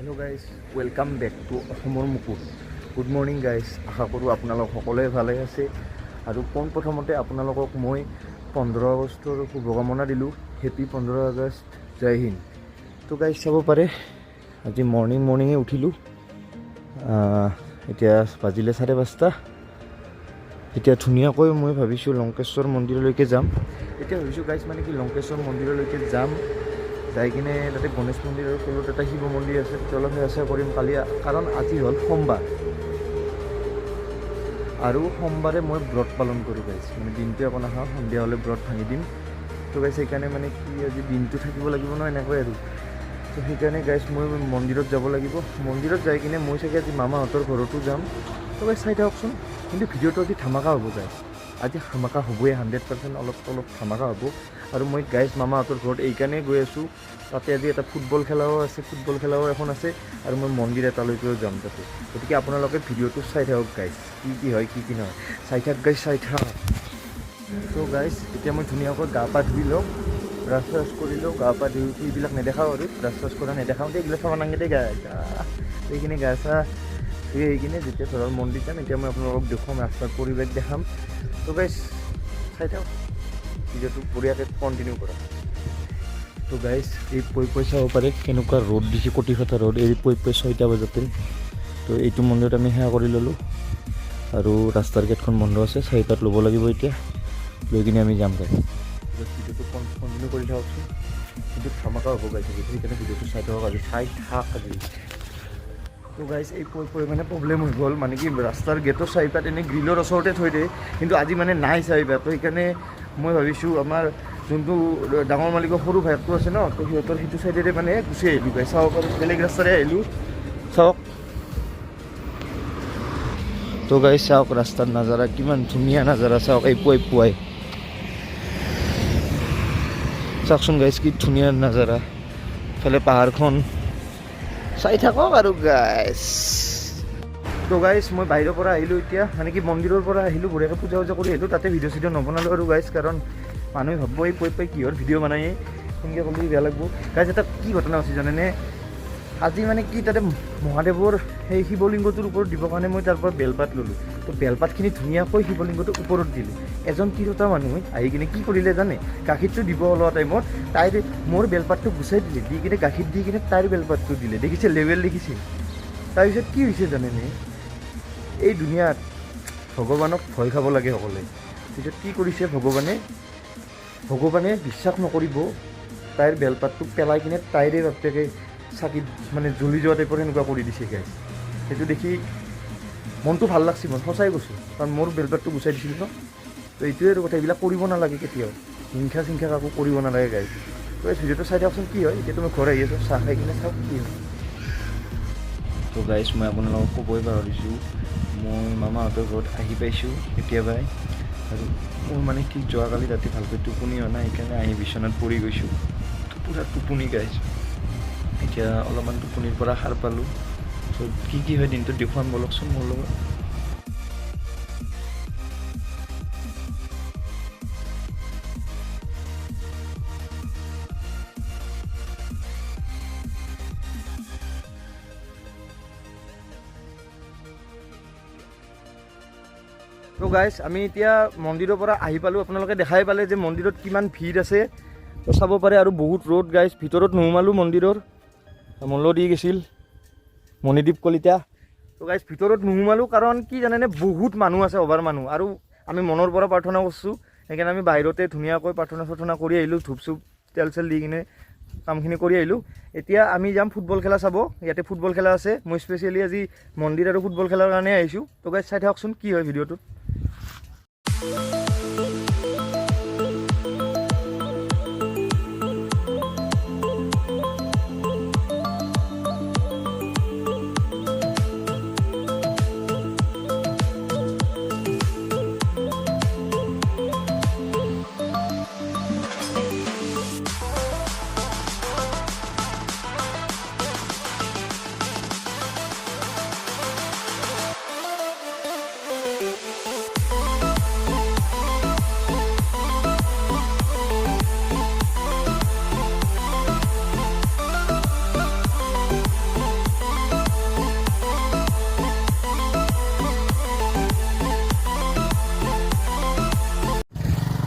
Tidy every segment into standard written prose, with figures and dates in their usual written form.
Hello' guys, welcome back to অসমৰ মুকুট। Good morning guys, আশা কৰোঁ আপোনালোক সকলোৱে ভালে আছে। আৰু পোনপ্ৰথমতে আপোনালোকক মই 15 আগষ্টৰ শুভকামনা দিলোঁ। হেপী 15 আগষ্ট, জয় হিন্দ। তো গাইজ চাব পাৰে, আজি মৰ্ণিঙে উঠিলোঁ। এতিয়া বাজিলে 5:30। এতিয়া ধুনীয়াকৈ মই ভাবিছোঁ লংকেশ্বৰ মন্দিৰলৈকে যাম। এতিয়া ভাবিছোঁ গাইজ মানে কি লংকেশ্বৰ মন্দিৰলৈকে যাম, যাই কিনে তাতে গণেশ মন্দিৰ আৰু তলত এটা শিৱ মন্দিৰ আছে, তাতে অলপ সেৱা কৰিম কালি, কাৰণ আজি হ'ল সোমবাৰ আৰু সোমবাৰে মই ব্ৰত পালন কৰোঁ গাইজ, মানে দিনটো একো নাখাওঁ, সন্ধিয়া হ'লে ব্ৰত ভাঙি দিম। তো গাইজ সেইকাৰণে মানে কি আজি দিনটো থাকিব লাগিব ন এনেকৈ আৰু। তো সেইকাৰণে গাইজ মই মন্দিৰত যাব লাগিব। মন্দিৰত যাই কিনে মই চাগে আজি মামাহঁতৰ ঘৰতো যাম। তো গাইজ চাই থাককচোন, কিন্তু ভিডিঅ'টো আজি ধামাকা হ'ব গাইজ, আজি ধামাকা হ'বই, 100% অলপ ধামাকা হ'ব। আৰু মই গাইজ মামাহঁতৰ ঘৰত এইকাৰণে গৈ আছোঁ, তাতে আজি এটা ফুটবল খেলাও এখন আছে আৰু মই মন্দিৰ এটালৈকেও যাম তাতে। গতিকে আপোনালোকে ভিডিঅ'টো চাই থাকক গাইজ, কি হয় কি নহয়, চাই থাক গাইজ, চাই থাক। তো গাইজ এতিয়া মই ধুনীয়াকৈ গা পা ধুই লওঁ, ব্ৰাছ কৰি লওঁ, গা পা ধুই উঠি এইবিলাক নেদেখাওঁ আৰু ব্ৰাছ কৰা নেদেখাওঁতে এইবিলাক চাব নাঙে দেই এইখিনি গা চা ধুই আহি কিনে যেতিয়া ঘৰৰ মন্দিৰ যাম, এতিয়া মই আপোনালোকক দেখুৱাম, ৰাস্তাৰ পৰিৱেশ দেখাম। তো গাইজ চাই থাকক, ভিডিঅ'টো বঢ়িয়াকৈ কণ্টিনিউ কৰা। তো গাইজ এই পই চাব পাৰে কেনেকুৱা ৰ'দ দিছে, কটি ফটা ৰ'দ, এই পই 6টা বজাতে। তো এইটো মন্দিৰত আমি সেৱা কৰি ল'লোঁ আৰু ৰাস্তাৰ গেটখন বন্ধ আছে, 4টাত ল'ব লাগিব। এতিয়া লৈ কিনে আমি যাম গাইজ। ভিডিঅ'টো কণ্টিনিউ কৰি থাককচোন, কিন্তু ধামাকা হ'ব গাইজ, সেইকাৰণে ভিডিঅ'টো চাই থাকক, আজি চাই থাক আজি। তো গাইজ এই পই মানে প্ৰব্লেম হৈ গ'ল, মানে কি ৰাস্তাৰ গেটৰ চাৰিপাত এনেই গ্ৰিলৰ ওচৰতে থৈ দিয়ে, কিন্তু আজি মানে নাই চাৰিপাত। তো সেইকাৰণে মই ভাবিছোঁ আমাৰ যোনটো ডাঙৰ মালিকৰ সৰু ভাইকটো আছে ন, তো সিহঁতৰ সেইটো চাইডেৰে মানে গুচি আহিলোঁ গাইজ। চাওক আৰু বেলেগ ৰাস্তাৰে আহিলোঁ, চাওক। তো গাইজ চাওক ৰাস্তাৰ নাজাৰা, কিমান ধুনীয়া নাজাৰা চাওক, এই পুৱাই চাওকচোন গাইজ, কি ধুনীয়া নাজাৰা, ইফালে পাহাৰখন চাই থাকক আৰু গাইজ। তো গাইজ মই বাহিৰৰ পৰা আহিলোঁ এতিয়া, মানে কি মন্দিৰৰ পৰা আহিলোঁ, বঢ়িয়াকৈ পূজা কৰি আহিলোঁ। তাতে ভিডিঅ' চিডিঅ' নবনালোঁ আৰু গাইজ, কাৰণ মানুহে ভাবিব এই পই কিহৰ ভিডিঅ' বনাই, সেনেকৈ ক'লে বেয়া লাগিব গাইজ। এটা কি ঘটনা হৈছে জানেনে, আজি মানে কি তাতে মহাদেৱৰ সেই শিৱলিংগটোৰ ওপৰত দিবৰ কাৰণে মই তাৰ পৰা বেলপাত ল'লোঁ। তো বেলপাতখিনি ধুনীয়াকৈ শিৱলিংগটোৰ ওপৰত দিলোঁ। এজন তিৰোতা মানুহে আহি কিনে কি কৰিলে জানে, গাখীৰটো দিব ওলোৱা টাইমত তাইৰ মোৰ বেলপাতটো গুচাই দিলে, দি কিনে গাখীৰ দি কিনে তাইৰ বেলপাতটো দিলে, দেখিছে লেভেল দেখিছে। তাৰপিছত কি হৈছে জানেনে, এই দুনিয়াত ভগৱানক ভয় খাব লাগে সকলোৱে। পিছত কি কৰিছে ভগৱানে বিশ্বাস নকৰিব, তাইৰ বেলপাতটো পেলাই কিনে তাইৰে বাপেকে চাকিত মানে জ্বলি যোৱা টাইপৰ সেনেকুৱা কৰি দিছে গাইজ। সেইটো দেখি মনটো ভাল লাগছে, মই সঁচাই কৈছোঁ, কাৰণ মোৰ বেলপাতটো গুচাই দিছিল ন। তো এইটোৱে আৰু কথা, এইবিলাক কৰিব নালাগে কেতিয়াও, হিংসা চিংসা কাকো কৰিব নালাগে গাইজ। তো এই ভিডিঅ'টো চাই থাকচোন কি হয়। এতিয়া তুমি ঘৰ আহি আছোঁ, চাহ খাই কিনে চাওক কি হয়। তো গাইজ মই আপোনালোকক ক'বই পাহৰিছোঁ, মই মামাহঁতৰ ঘৰত আহি পাইছোঁ কেতিয়াবাই, আৰু মোৰ মানে কি যোৱাকালি ৰাতি ভালকৈ টোপনি হোৱা নাই, সেইকাৰণে আহি বিচনাত পৰি গৈছোঁ। পূৰা টোপনি গাইজ, এতিয়া অলপমান টোপনিৰ পৰা সাৰ পালোঁ। চ' কি হয় দিনটোত দেখুৱাম বলকচোন মোৰ লগত। তো গাইজ আমি এতিয়া মন্দিৰৰ পৰা আহি পালোঁ, আপোনালোকে দেখাই পালে যে মন্দিৰত কিমান ভিৰ আছে। তো চাব পাৰে, আৰু বহুত ৰ'দ গাইজ, ভিতৰত নোসোমালোঁ মন্দিৰৰ, মল্ল দি গৈছিল মণিদীপ কলিতা। তো গাইজ ভিতৰত নোসোমালোঁ, কাৰণ কি জানেনে, বহুত মানুহ আছে, অভাৰ মানুহ, আৰু আমি মনৰ পৰা প্ৰাৰ্থনা কৰিছোঁ, সেইকাৰণে আমি বাহিৰতে ধুনীয়াকৈ প্ৰাৰ্থনা কৰি আহিলোঁ, ধূপ চুপ তেল চেল দি কিনে কামখিনি কৰি আহিলোঁ। এতিয়া আমি যাম ফুটবল খেলা চাব, ইয়াতে ফুটবল খেলা আছে, মই স্পেচিয়েলি আজি মন্দিৰ আৰু ফুটবল খেলাৰ কাৰণে আহিছোঁ। তো গাইজ চাই থাককচোন কি হয় ভিডিঅ'টোত।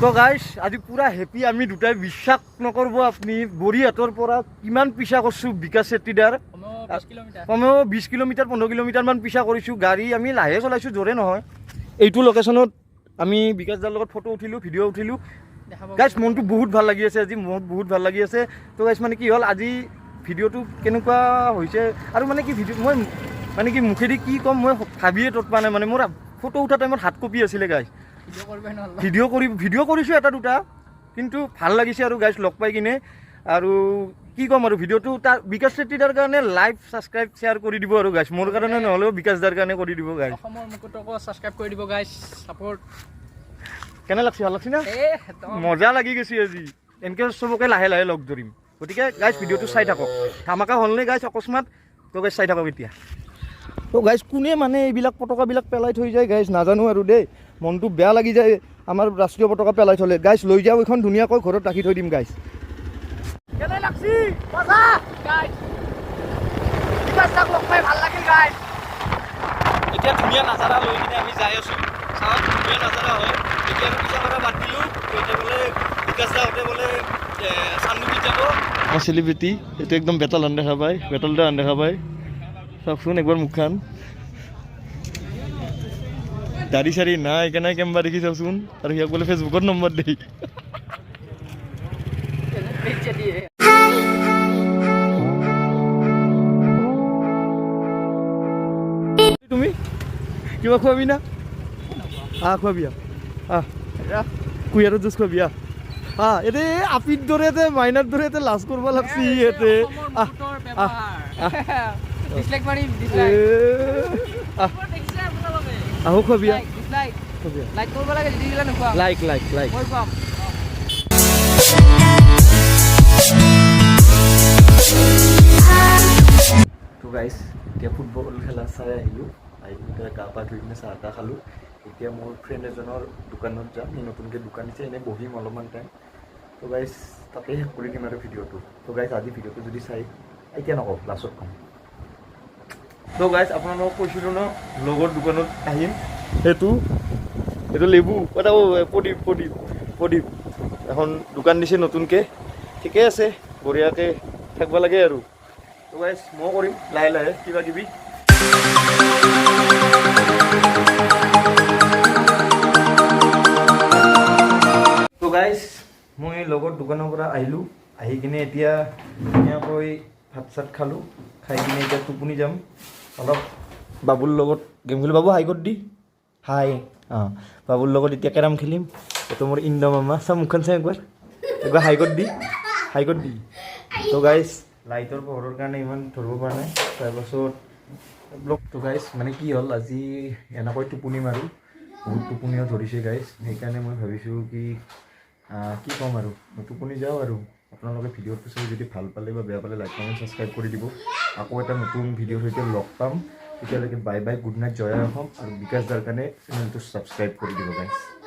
তো গাইছ আজি পুৰা হেপী আমি দুটাই বিশ্বাস নকৰব আপুনি বৰিহাটৰ পৰা কিমান পিছা কৰিছোঁ বিকাশ চেত্ৰীদাৰ কমেও 20 কিলোমিটাৰ 15 কিলোমিটাৰমান পিছা কৰিছোঁ গাড়ী আমি লাহে চলাইছোঁ জোৰে নহয় এইটো লোকেশ্যনত আমি বিকাশদাৰ লগত ফটো উঠিলোঁ ভিডিঅ' উঠিলোঁ গাইছ মনটো বহুত ভাল লাগি আছে আজি বহুত ভাল লাগি আছে তো গাইছ মানে কি হ'ল আজি ভিডিঅ'টো কেনেকুৱা হৈছে আৰু মানে কি ভিডিঅ' মই মানে কি মুখেদি কি ক'ম মই ভাবিয়ে তত পোৱা নাই মানে মোৰ ফটো উঠা টাইমত হাত কপি আছিলে গাইছ ভিডিঅ' কৰিছোঁ এটা দুটা কিন্তু ভাল লাগিছে আৰু গাইছ লগ পাই কিনে আৰু কি ক'ম আৰু ভিডিঅ'টো তাৰ বিকাশ চেত্ৰীদাৰ কাৰণে লাইক ছাবস্ক্ৰাইব শ্বেয়াৰ কৰি দিব আৰু গাইছ মোৰ কাৰণে নহ'লেও বিকাশদাৰ কাৰণে কৰি দিব গাইছ অসমৰ মুকুটকো ছাবস্ক্ৰাইব কৰি দিব গাইছ ছাপোৰ্ট কেনে লাগছে ভাল লাগছে না মজা লাগি গৈছে আজি এনেকৈ চবকে লাহে লাহে লগ ধৰিম গতিকে গাইছ ভিডিঅ'টো চাই থাকক ধামাকা হ'ল নে গাইছ অকস্মাত তো গাইছ চাই থাকক এতিয়া তো গাইছ কোনে মানে এইবিলাক পতকাবিলাক পেলাই থৈ যায় গাইছ নাজানো আৰু দেই মনটো বেয়া লাগি যায় আমাৰ ৰাষ্ট্ৰীয় পতাকা পেলাই থ'লে গাইছ লৈ যাওঁ এইখন ধুনীয়াকৈ ঘৰত ৰাখি থৈ দিম গাইছ কেনে লাগছি মজা গাইছ বিকাশদাক লগ পাই ভাল লাগিল গাইছ এতিয়া ধুনীয়া নাজাৰা লৈ কিনে আমি যাই আছোঁ চাওঁ ধুনীয়া নাজাৰা হয় এতিয়া আমি পিছা কৰা বাদ দিলোঁ এতিয়া বোলে বিকাশদাহঁতে বোলে চান্দুবিত যাব অঁ চেলিব্ৰিটি এইটো একদম বেতাল আন দেখা পায় বেতালটা আন দেখা পায় চাওকচোন একবাৰ মুখখন দাড়ি চাৰি নাই কেনে কেম্বা দেখি চাওচোন আৰু সিয়াক বোলে ফেচবুকত নম্বৰ দেই তুমি কিবা খোৱাবি না খোৱাবি কুঁহিয়াৰৰ জুচ খোৱাবি এতে আপিৰ দৰে এতে মাইনাৰ দৰে এতে লাজ কৰিব লাগছি এতে আহো খোৱাবি লাইক তো গাইছ এতিয়া ফুটবল খেলা চাই আহিলোঁ আহি কিনে গা পা ধুই কিনে চাহ তাহ খালোঁ এতিয়া মোৰ ফ্ৰেণ্ড এজনৰ দোকানত যাম সি নতুনকৈ দোকান দিছে এনেই বহিম অলপমান টাইম তো গাইছ তাতে শেষ কৰি দিম আৰু ভিডিঅ'টো তো গাইছ আজি ভিডিঅ'টো যদি চাই এতিয়া নকওঁ লাষ্টত ক'ম তো গাইছ আপোনালোকক কৈছিলোঁ ন লগৰ দোকানত আহিম এইটো লেবু প্ৰদীপ এখন দোকান দিছে নতুনকৈ ঠিকে আছে বঢ়িয়াকৈ থাকিব লাগে আৰু তো গাইছ মই কৰিম লাহে লাহে কিবা কিবি তো গাইছ মই লগৰ দোকানৰ পৰা আহিলোঁ আহি কিনে এতিয়া ধুনীয়াকৈ ভাত চাত খালোঁ খাই কিনে এতিয়া টোপনি যাম অলপ বাবুৰ লগত গেম খেলোঁ বাবু হাই ক'ত দি হাই বাবুৰ লগত এতিয়া কেৰাম খেলিম এইটো মোৰ ইন্দা মামা চা মুখখন চাই একবাৰ হাই ক'ত দি তো গাইছ লাইটৰ পোহৰৰ কাৰণে ইমান ধৰিব পৰা নাই তাৰপাছত ব্লগটো গাইছ মানে কি হ'ল আজি এনেকৈ টোপনি মাৰোঁ বহুত টোপনিও ধৰিছে গাইছ সেইকাৰণে মই ভাবিছোঁ কি ক'ম আৰু টোপনি যাওঁ আৰু আপোনালোকে ভিডিঅ'টো চাই যদি ভাল পালে বা বেয়া পালে লাইক কমেণ্ট ছাবস্ক্ৰাইব কৰি দিব আকৌ এটা নতুন ভিডিঅ'ৰ সৈতে লগ পাম তেতিয়ালৈকে বাই বাই গুড নাইট জয় অসম আৰু বিকাশদাৰ কাৰণে চেনেলটো ছাবস্ক্ৰাইব কৰি দিব গাইছ